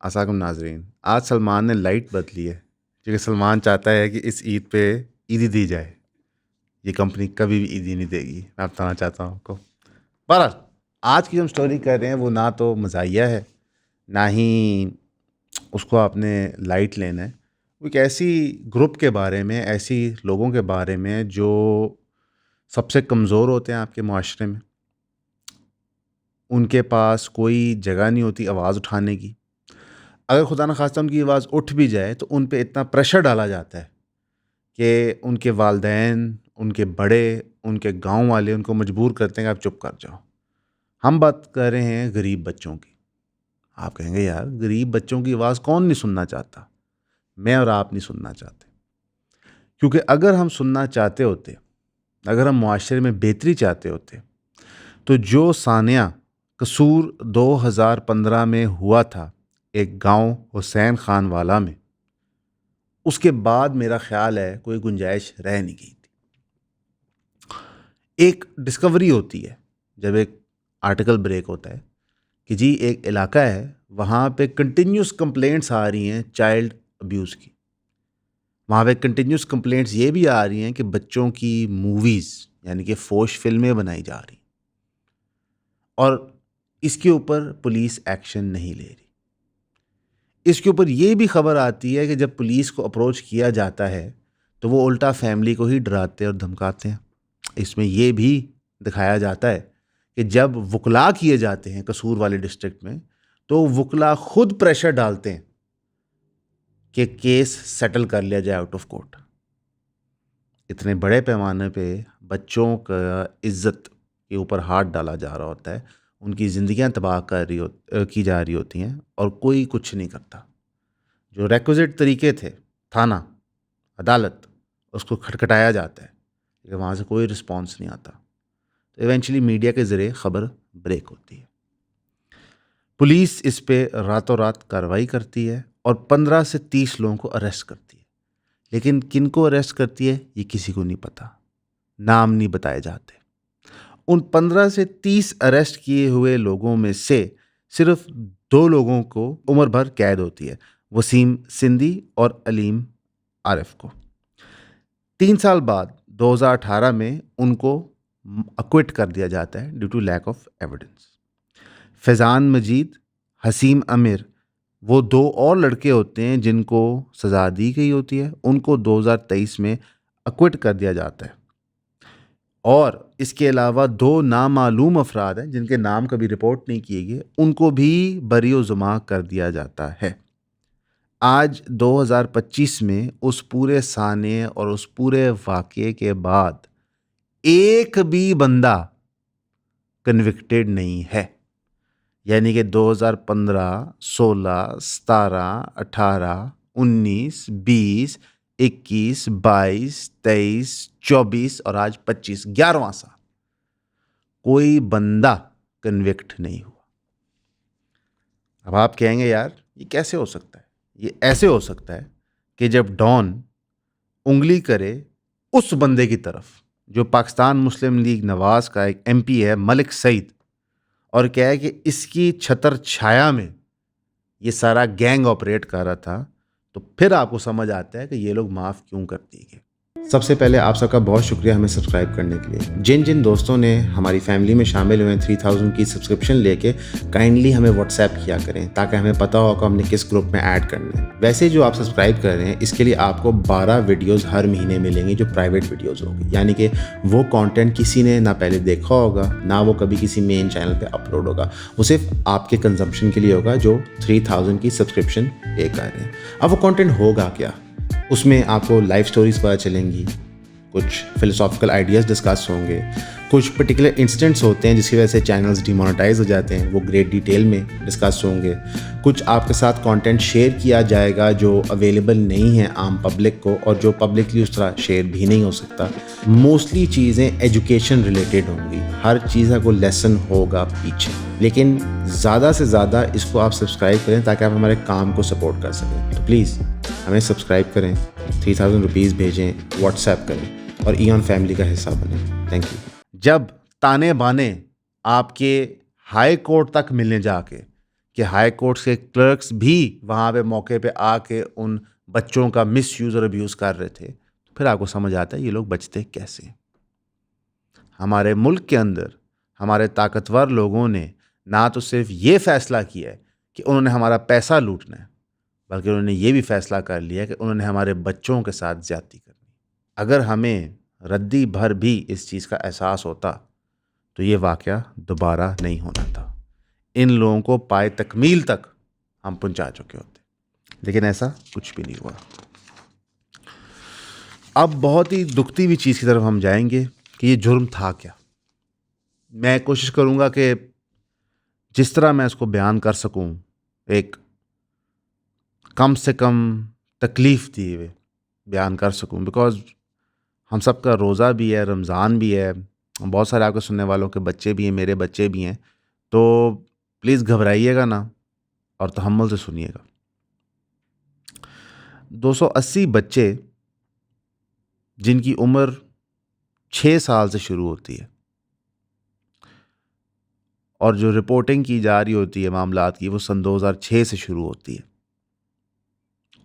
अस्सलाम नाज़रीन, आज सलमान ने लाइट बदली है क्योंकि सलमान चाहता है कि इस ईद पे ईदी दी जाए। ये कंपनी कभी भी ईदी नहीं देगी, मैं बताना चाहता हूँ आपको। बहरहाल आज की जो हम स्टोरी कर रहे हैं वो ना तो मज़ाहिया है, ना ही उसको आपने लाइट लेना है। वो एक ऐसी ग्रुप के बारे में, ऐसी लोगों के बारे में जो सबसे कमज़ोर होते हैं आपके माशरे में। उनके पास कोई जगह नहीं होती आवाज़ उठाने की। अगर खुदा न खास्ता उनकी आवाज़ उठ भी जाए तो उन पे इतना प्रेशर डाला जाता है कि उनके वालदैन, उनके बड़े, उनके गांव वाले उनको मजबूर करते हैं कि आप चुप कर जाओ। हम बात कर रहे हैं गरीब बच्चों की। आप कहेंगे यार गरीब बच्चों की आवाज़ कौन नहीं सुनना चाहता? मैं और आप नहीं सुनना चाहते, क्योंकि अगर हम सुनना चाहते होते, अगर हम मुआशरे में बेहतरी चाहते होते, तो जो सानिया कसूर 2015 में हुआ था एक गांव हुसैन खान वाला में, उसके बाद मेरा ख्याल है कोई गुंजाइश रह नहीं गई थी। एक डिस्कवरी होती है जब एक आर्टिकल ब्रेक होता है कि जी एक इलाका है, वहाँ पे कंटिन्यूस कंप्लेंट्स आ रही हैं चाइल्ड अब्यूज़ की। वहाँ पे कंटिन्यूस कंप्लेंट्स ये भी आ रही हैं कि बच्चों की मूवीज़ यानी कि फोश फिल्में बनाई जा रही और इसके ऊपर पुलिस एक्शन नहीं ले रही। इसके ऊपर ये भी खबर आती है कि जब पुलिस को अप्रोच किया जाता है तो वो उल्टा फैमिली को ही डराते और धमकाते हैं। इसमें ये भी दिखाया जाता है कि जब वकला किए जाते हैं कसूर वाले डिस्ट्रिक्ट में, तो वकला खुद प्रेशर डालते हैं कि केस सेटल कर लिया जाए आउट ऑफ कोर्ट। इतने बड़े पैमाने पे बच्चों का इज्जत के ऊपर हाथ डाला जा रहा होता है, उनकी ज़िंदगियां तबाह की जा रही होती हैं और कोई कुछ नहीं करता। जो रेक्विजिट तरीके थे, थाना, अदालत, उसको खटखटाया जाता है लेकिन वहाँ से कोई रिस्पॉन्स नहीं आता। तो इवेंचुअली मीडिया के ज़रिए ख़बर ब्रेक होती है। पुलिस इस पे रातों रात कार्रवाई करती है और 15 से 30 लोगों को अरेस्ट करती है। लेकिन किन को अरेस्ट करती है ये किसी को नहीं पता, नाम नहीं बताए जाते। उन 15 से 30 अरेस्ट किए हुए लोगों में से सिर्फ 2 लोगों को उम्र भर कैद होती है, वसीम सिंधी और अलीम आरिफ को। 3 साल बाद 2018 में उनको अक्विट कर दिया जाता है due to lack of evidence. Faizan Majid, Haseem Amir, वो 2 और लड़के होते हैं जिनको सज़ा दी गई होती है, उनको 2023 में अक्विट कर दिया जाता है। और इसके अलावा 2 नामालूम अफराद हैं जिनके नाम कभी रिपोर्ट नहीं किए गए, उनको भी बरी-ओ-ज़मा कर दिया जाता है। आज 2025 में उस पूरे साने और उस पूरे वाक़े के बाद एक भी बंदा कन्विक्टेड नहीं है। यानी कि 2015, 16, 17, 18, 19, 20, 21, 22, 23, 24 और आज 25, 11वां साल कोई बंदा कन्विक्ट नहीं हुआ। अब आप कहेंगे यार ये कैसे हो सकता है? ये ऐसे हो सकता है कि जब डॉन उंगली करे उस बंदे की तरफ जो पाकिस्तान मुस्लिम लीग नवाज का एक MP है, मलिक सईद, और क्या है कि इसकी छतर छाया में ये सारा गैंग ऑपरेट कर रहा था, तो फिर आपको समझ आता है कि ये लोग माफ़ क्यों कर दिए गए। सबसे पहले आप सबका बहुत शुक्रिया हमें सब्सक्राइब करने के लिए। जिन जिन दोस्तों ने हमारी फैमिली में शामिल हुए 3000 की सब्सक्रिप्शन लेके, काइंडली हमें व्हाट्सएप किया करें ताकि हमें पता हो कि हमने किस ग्रुप में ऐड करना है। वैसे जो आप सब्सक्राइब कर रहे हैं इसके लिए आपको 12 वीडियोज़ हर महीने मिलेंगी जो प्राइवेट वीडियोज़ होगी, यानी कि वो कॉन्टेंट किसी ने ना पहले देखा होगा ना वो कभी किसी मेन चैनल पर अपलोड होगा। वो सिर्फ आपके कंजम्पशन के लिए होगा जो 3000 की सब्सक्रिप्शन पे कर रहे हैं। अब वो कॉन्टेंट होगा क्या? उसमें आपको लाइफ स्टोरीज पता चलेंगी, कुछ फिलोसॉफिकल आइडियाज़ डिस्कस होंगे, कुछ पर्टिकुलर इंसिडेंट्स होते हैं जिसकी वजह से चैनल्स डिमोनेटाइज हो जाते हैं, वो ग्रेट डिटेल में डिस्कस होंगे। कुछ आपके साथ कंटेंट शेयर किया जाएगा जो अवेलेबल नहीं है आम पब्लिक को और जो पब्लिकली उस तरह शेयर भी नहीं हो सकता। मोस्टली चीज़ें एजुकेशन रिलेटेड होंगी, हर चीज़ का कोई लेसन होगा पीछे, लेकिन ज़्यादा से ज़्यादा इसको आप सब्सक्राइब करें ताकि आप हमारे काम को सपोर्ट कर सकें। तो प्लीज़ हमें सब्सक्राइब करें, 3000 रुपीज़ भेजें, व्हाट्सएप करें और ईऑन फैमिली का हिस्सा बनें। Thank you. जब ताने बाने आपके हाई कोर्ट तक मिलने जाके कि हाई कोर्ट्स के क्लर्क्स भी वहाँ पे मौके पे आके उन बच्चों का मिसयूज़ और अब्यूज़ कर रहे थे, तो फिर आपको समझ आता है ये लोग बचते कैसे हैं। हमारे मुल्क के अंदर हमारे ताकतवर लोगों ने ना तो सिर्फ ये फ़ैसला किया है कि उन्होंने हमारा पैसा लूटना है, बल्कि उन्होंने ये भी फ़ैसला कर लिया कि उन्होंने हमारे बच्चों के साथ ज़्यादती करनी है। अगर हमें रद्दी भर भी इस चीज़ का एहसास होता तो ये वाक़या दोबारा नहीं होना था। इन लोगों को पाए तकमील तक हम पहुँचा चुके होते, लेकिन ऐसा कुछ भी नहीं हुआ। अब बहुत ही दुखती हुई चीज़ की तरफ हम जाएंगे कि ये जुर्म था क्या। मैं कोशिश करूँगा कि जिस तरह मैं इसको बयान कर सकूँ, एक कम से कम तकलीफ़ दिए हुए बयान कर सकूँ, बिकॉज़ हम सब का रोज़ा भी है, रमज़ान भी है, बहुत सारे आपके सुनने वालों के बच्चे भी हैं, मेरे बच्चे भी हैं, तो प्लीज़ घबराइएगा ना और तहम्मुल से सुनिएगा। 280 बच्चे जिनकी उम्र 6 साल से शुरू होती है और जो रिपोर्टिंग की जा रही होती है मामलात की, वो सन 2006 से शुरू होती है,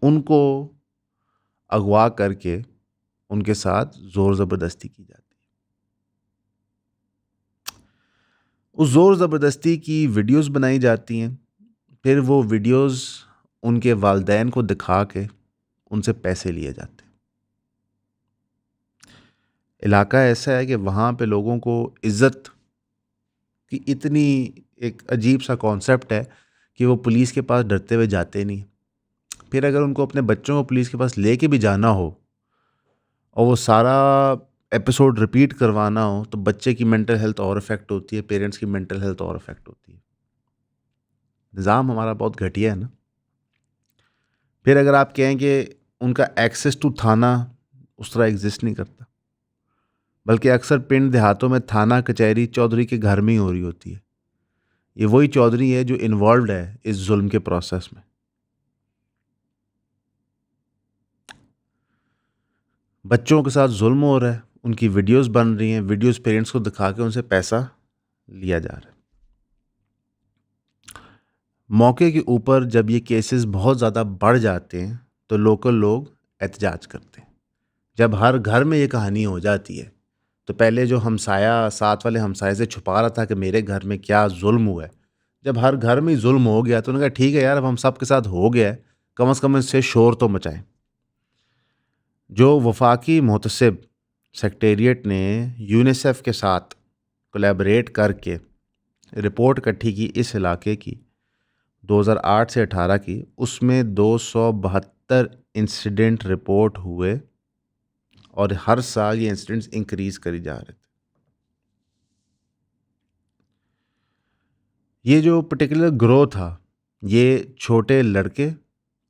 उनको अगवा करके उनके साथ ज़ोर ज़बरदस्ती की जाती है। उस ज़ोर ज़बरदस्ती की वीडियोस बनाई जाती हैं, फिर वो वीडियोस उनके वालिदैन को दिखा के उनसे पैसे लिए जाते हैं। इलाका ऐसा है कि वहाँ पे लोगों को इज़्ज़त की इतनी एक अजीब सा कॉन्सेप्ट है कि वो पुलिस के पास डरते हुए जाते नहीं। फिर अगर उनको अपने बच्चों को पुलिस के पास लेके भी जाना हो और वो सारा एपिसोड रिपीट करवाना हो, तो बच्चे की मेंटल हेल्थ और इफ़ेक्ट होती है, पेरेंट्स की मेंटल हेल्थ और इफ़ेक्ट होती है। निज़ाम हमारा बहुत घटिया है ना। फिर अगर आप कहें कि उनका एक्सेस टू थाना उस तरह एग्जिस्ट नहीं करता, बल्कि अक्सर पिंड देहातों में थाना कचहरी चौधरी के घर में ही हो रही होती है। ये वही चौधरी है जो इन्वॉल्व्ड है इस जुल्म के प्रोसेस में। बच्चों के साथ जुल्म हो रहा है, उनकी वीडियोस बन रही हैं, वीडियोस पेरेंट्स को दिखा के उनसे पैसा लिया जा रहा है। मौके के ऊपर जब ये केसेस बहुत ज़्यादा बढ़ जाते हैं तो लोकल लोग एहतजाज करते हैं। जब हर घर में ये कहानी हो जाती है, तो पहले जो हमसाया साथ वाले हमसाये से छुपा रहा था कि मेरे घर में क्या जुल्म हुआ है, जब हर घर में ही जुल्म हो गया तो उन्होंने कहा ठीक है यार, अब हम सब के साथ हो गया है, कम से कम इससे शोर तो मचाएं। जो वफाकी मोहतसिब सेक्रेटेरिएट ने यूनिसेफ के साथ कोलैबोरेट करके रिपोर्ट इकट्ठी की इस इलाके की 2008 से 18 की, उसमें 272 इंसिडेंट रिपोर्ट हुए और हर साल ये इंसिडेंट्स इंक्रीज करी जा रहे थे। ये जो पर्टिकुलर ग्रोथ था, ये छोटे लड़के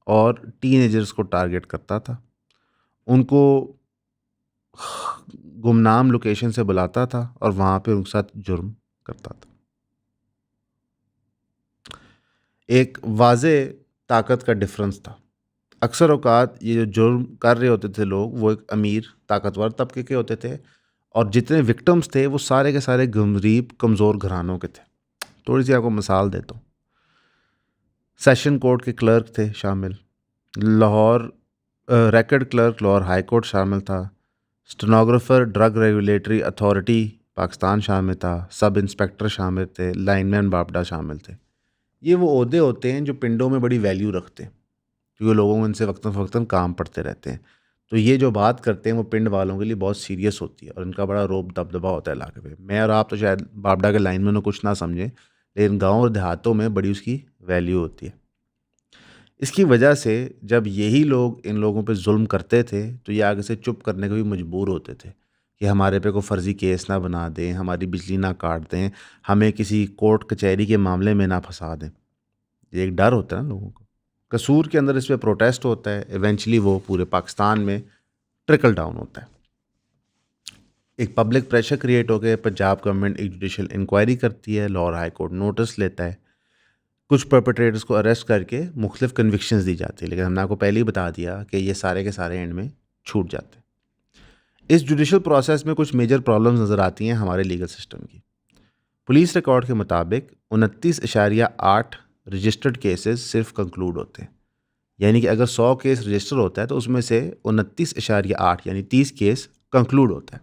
और टीनेजर्स को टारगेट करता था। उनको गुमनाम लोकेशन से बुलाता था और वहाँ पे उनके साथ जुर्म करता था। एक वाज़े ताकत का डिफरेंस था। अक्सर औकात ये जो जुर्म कर रहे होते थे लोग, वो एक अमीर ताकतवर तबके के होते थे और जितने विक्टिम्स थे वो सारे के सारे गरीब कमज़ोर घरानों के थे। थोड़ी सी आपको मिसाल देता हूँ। सेशन कोर्ट के क्लर्क थे शामिल, Lahore record clerk Lahore high court शामिल था, stenographer drug regulatory authority Pakistan शामिल था, सब इंस्पेक्टर शामिल थे, लाइनमैन बापडा शामिल थे। ये वो ओहदे होते हैं जो पिंडों में बड़ी वैल्यू रखते हैं, क्योंकि लोगों को इनसे वक्तन फ़वक्तन काम पड़ते रहते हैं। तो ये जो बात करते हैं वो पिंड वालों के लिए बहुत सीरियस होती है और इनका बड़ा रोब दबदबा होता है इलाके पे। मैं और आप तो शायद बापडा के लाइनमैन को कुछ ना समझें, लेकिन गाँव और देहातों में बड़ी उसकी वैल्यू होती है। इसकी वजह से जब यही लोग इन लोगों पे जुल्म करते थे तो ये आगे से चुप करने को भी मजबूर होते थे कि हमारे पे कोई फ़र्ज़ी केस ना बना दें, हमारी बिजली ना काट दें, हमें किसी कोर्ट कचहरी के मामले में ना फंसा दें। ये एक डर होता है ना लोगों को। कसूर के अंदर इस पे प्रोटेस्ट होता है, इवेंचुअली वो पूरे पाकिस्तान में ट्रिकल डाउन होता है। एक पब्लिक प्रेशर क्रिएट हो गया, पंजाब गवर्नमेंट एक जुडिशल इंक्वायरी करती है, लाहौर हाई कोर्ट नोटिस लेता है, कुछ परपेट्रेटर्स को अरेस्ट करके मुख्तलिफ कन्विक्शंस दी जाती है, लेकिन हमने आपको पहले ही बता दिया कि ये सारे के सारे एंड में छूट जाते हैं। इस जुडिशल प्रोसेस में कुछ मेजर प्रॉब्लम्स नज़र आती हैं हमारे लीगल सिस्टम की। पुलिस रिकॉर्ड के मुताबिक 29.8 रजिस्टर्ड केसेस सिर्फ कंक्लूड होते हैं। यानी कि अगर 100 केस रजिस्टर होता है तो उसमें से 29.8 यानी 30 केस कंक्लूड होता है।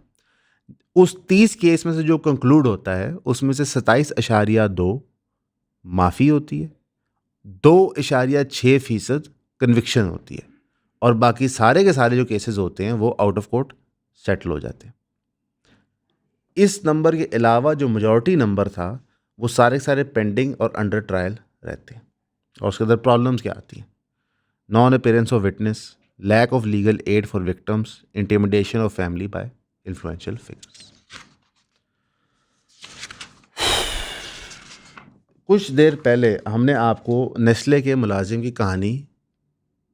उस 30 केस में से जो कंक्लूड होता है उसमें से 27.2 माफ़ी होती है, 2.6% कन्विक्शन होती है, और बाकी सारे के सारे जो केसेस होते हैं वो आउट ऑफ कोर्ट सेटल हो जाते हैं। इस नंबर के अलावा जो मेजॉरिटी नंबर था वो सारे के सारे पेंडिंग और अंडर ट्रायल रहते हैं। और उसके अंदर प्रॉब्लम्स क्या आती हैं? Non appearance of witness, lack of legal aid for victims, intimidation of family by influential figures. कुछ देर पहले हमने आपको नेस्ले के मुलाजिम की कहानी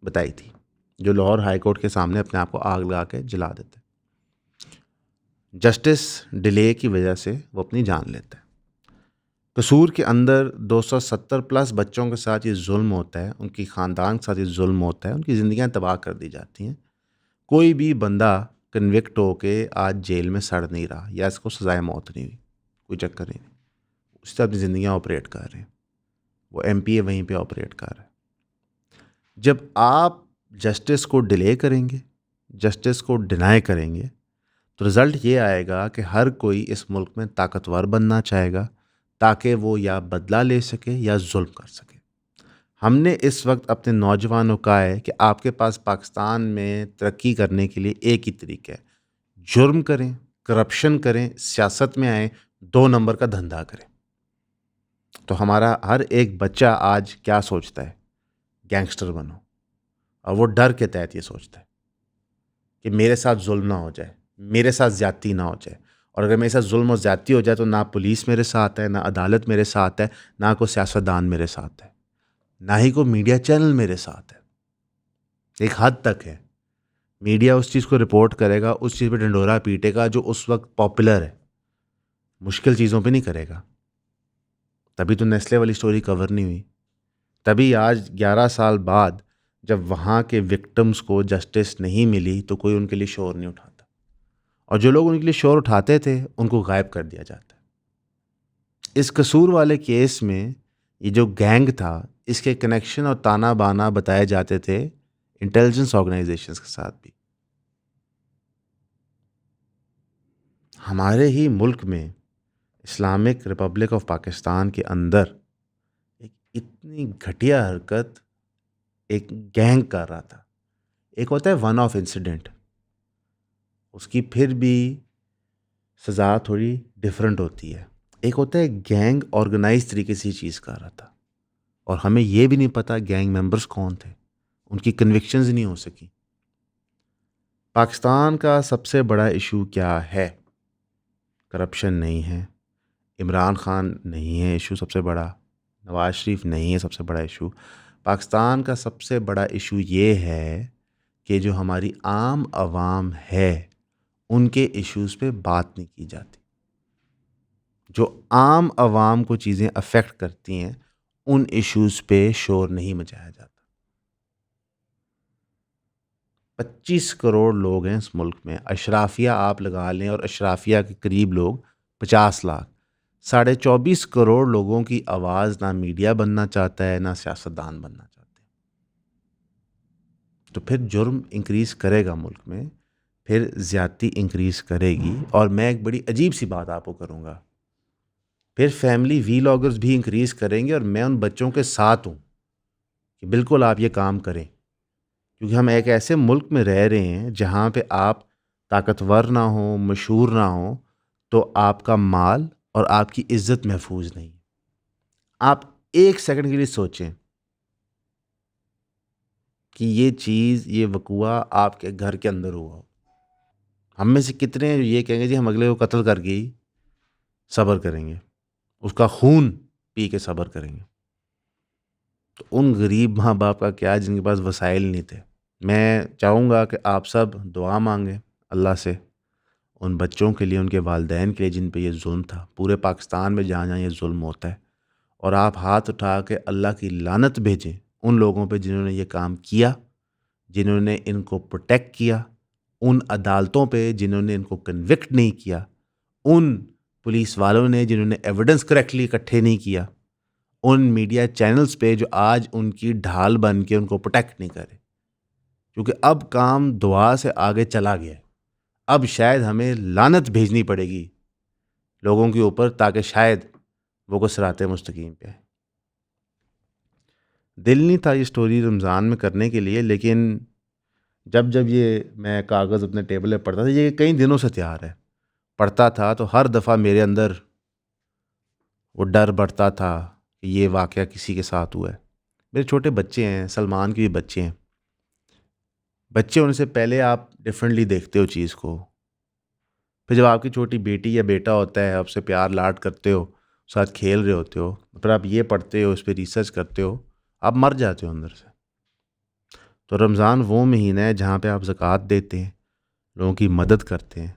बताई थी जो लाहौर हाई कोर्ट के सामने अपने आप को आग लगा के जला देता है। जस्टिस डिले की वजह से वो अपनी जान लेता है। कसूर के अंदर 270 प्लस बच्चों के साथ ये जुल्म होता है, उनकी ख़ानदान के साथ ये जुल्म होता है, उनकी ज़िंदगियां तबाह कर दी जाती हैं। कोई भी बंदा कन्विक्ट होके आज जेल में सड़ नहीं रहा या इसको सज़ाए मौत नहीं हुई, कोई चक्कर नहीं, उससे अपनी ज़िंदगियाँ ऑपरेट कर रहे हैं। वो MPA वहीं पे ऑपरेट कर रहा है। जब आप जस्टिस को डिले करेंगे, जस्टिस को डिनाई करेंगे, तो रिज़ल्ट ये आएगा कि हर कोई इस मुल्क में ताकतवर बनना चाहेगा ताकि वो या बदला ले सके या जुल्म कर सके। हमने इस वक्त अपने नौजवानों को कहा है कि आपके पास पाकिस्तान में तरक्की करने के लिए एक ही तरीका है, जुर्म करें, करप्शन करें, सियासत में आएँ, 2 नंबर का धंधा करें। तो हमारा हर एक बच्चा आज क्या सोचता है? गैंगस्टर बनो। और वो डर के तहत ये सोचता है कि मेरे साथ जुल्म ना हो जाए, मेरे साथ ज़्यादती ना हो जाए। और अगर मेरे साथ जुल्म और ज़्यादती हो जाए तो ना पुलिस मेरे साथ है, ना अदालत मेरे साथ है, ना कोई सियासतदान मेरे साथ है, ना ही कोई मीडिया चैनल मेरे साथ है। एक हद तक है। मीडिया उस चीज़ को रिपोर्ट करेगा, उस चीज़ पे ढंढोरा पीटेगा जो उस वक्त पॉपुलर है, मुश्किल चीज़ों पे नहीं करेगा। तभी तो नेस्ले वाली स्टोरी कवर नहीं हुई। तभी आज 11 साल बाद जब वहाँ के विक्टिम्स को जस्टिस नहीं मिली तो कोई उनके लिए शोर नहीं उठाता, और जो लोग उनके लिए शोर उठाते थे उनको गायब कर दिया जाता है। इस कसूर वाले केस में ये जो गैंग था, इसके कनेक्शन और ताना बाना बताए जाते थे इंटेलिजेंस ऑर्गेनाइजेशंस के साथ भी। हमारे ही मुल्क में इस्लामिक रिपब्लिक ऑफ पाकिस्तान के अंदर एक इतनी घटिया हरकत एक गैंग कर रहा था। एक होता है वन ऑफ इंसिडेंट, उसकी फिर भी सज़ा थोड़ी डिफरेंट होती है। एक होता है गैंग ऑर्गेनाइज तरीके से चीज़ कर रहा था और हमें ये भी नहीं पता गैंग मेंबर्स कौन थे, उनकी कन्विक्शंस नहीं हो सकी। पाकिस्तान का सबसे बड़ा इशू क्या है? करप्शन नहीं है, इमरान खान नहीं है इशू सबसे बड़ा, नवाज शरीफ नहीं है सबसे बड़ा इशू। पाकिस्तान का सबसे बड़ा इशू ये है कि जो हमारी आम आवाम है उनके इश्यूज़ पे बात नहीं की जाती। जो आम आवाम को चीज़ें अफेक्ट करती हैं उन इश्यूज़ पे शोर नहीं मचाया जाता। 25 करोड़ लोग हैं इस मुल्क में, अशराफिया आप लगा लें और अशराफिया के करीब लोग 50 लाख, 24.5 करोड़ लोगों की आवाज़ ना मीडिया बनना चाहता है ना सियासतदान बनना चाहते। तो फिर जुर्म इंक्रीज़ करेगा मुल्क में, फिर ज़्यादती इंक्रीज़ करेगी। और मैं एक बड़ी अजीब सी बात आपको करूँगा, फिर फैमिली वीलॉगर्स भी इंक्रीज़ करेंगे और मैं उन बच्चों के साथ हूँ कि बिल्कुल आप ये काम करें, क्योंकि हम एक ऐसे मुल्क में रह रहे हैं जहाँ पे आप ताकतवर ना हो, मशहूर ना हो, तो आपका माल और आपकी इज़्ज़त महफूज नहीं। आप एक सेकंड के लिए सोचें कि ये चीज़, ये वक़ूआ आपके घर के अंदर हुआ हो। हम में से कितने हैं जो ये कहेंगे जी हम अगले को कत्ल करके ही सब्र करेंगे, उसका खून पी के सब्र करेंगे। तो उन गरीब माँ बाप का क्या जिनके पास वसाइल नहीं थे। मैं चाहूँगा कि आप सब दुआ मांगें अल्लाह से उन बच्चों के लिए, उनके वालिदैन के लिए जिन पे ये जुल्म था। पूरे पाकिस्तान में जहाँ जहाँ ये जुल्म होता है, और आप हाथ उठा के अल्लाह की लानत भेजें उन लोगों पे जिन्होंने ये काम किया, जिन्होंने इनको प्रोटेक्ट किया, उन अदालतों पे जिन्होंने इनको कन्विक्ट नहीं किया, उन पुलिस वालों ने जिन्होंने एविडेंस करेक्टली इकट्ठे नहीं किया, उन मीडिया चैनल्स पे जो आज उनकी ढाल बन के उनको प्रोटेक्ट नहीं करे, क्योंकि अब काम दुआ से आगे चला गया है। अब शायद हमें लानत भेजनी पड़ेगी लोगों के ऊपर ताकि शायद वो को सिराते मुस्तकीम पे आए। दिल नहीं था ये स्टोरी रमज़ान में करने के लिए, लेकिन जब जब ये मैं कागज़ अपने टेबल पे पढ़ता था, ये कई दिनों से तैयार है, पढ़ता था तो हर दफ़ा मेरे अंदर वो डर बढ़ता था कि ये वाक़या किसी के साथ हुआ है। मेरे छोटे बच्चे हैं, सलमान के भी बच्चे हैं। बच्चे होने से पहले आप डिफरेंटली देखते हो चीज़ को। फिर जब आपकी छोटी बेटी या बेटा होता है, आपसे प्यार लाड करते हो, साथ खेल रहे होते हो, फिर आप ये पढ़ते हो, इस पर रिसर्च करते हो, आप मर जाते हो अंदर से। तो रमज़ान वो महीना है जहाँ पे आप ज़कात देते हैं, लोगों की मदद करते हैं।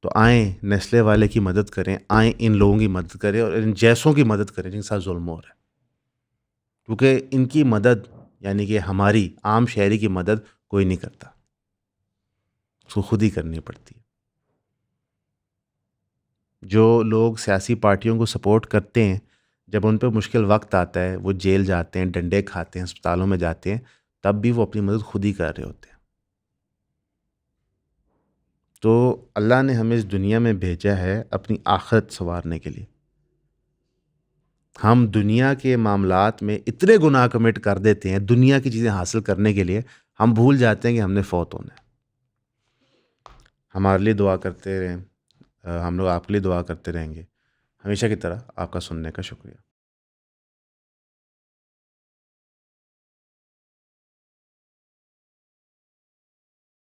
तो आएँ नेस्ले वाले की मदद करें, आएँ इन लोगों की मदद करें और इन जैसों की मदद करें जिनके साथ जुल्म हो रहा है। क्योंकि इनकी मदद यानी कि हमारी आम शहरी की मदद कोई नहीं करता, उसको खुद ही करनी पड़ती है। जो लोग सियासी पार्टियों को सपोर्ट करते हैं, जब उन पे मुश्किल वक्त आता है, वो जेल जाते हैं, डंडे खाते हैं, अस्पतालों में जाते हैं, तब भी वो अपनी मदद खुद ही कर रहे होते हैं। तो अल्लाह ने हमें इस दुनिया में भेजा है अपनी आखिरत संवारने के लिए। हम दुनिया के मामलात में इतने गुनाह कमिट कर देते हैं दुनिया की चीज़ें हासिल करने के लिए, हम भूल जाते हैं कि हमने फौत होना है। हमारे लिए दुआ करते रहें, हम लोग आपके लिए दुआ करते रहेंगे। हमेशा की तरह आपका सुनने का शुक्रिया।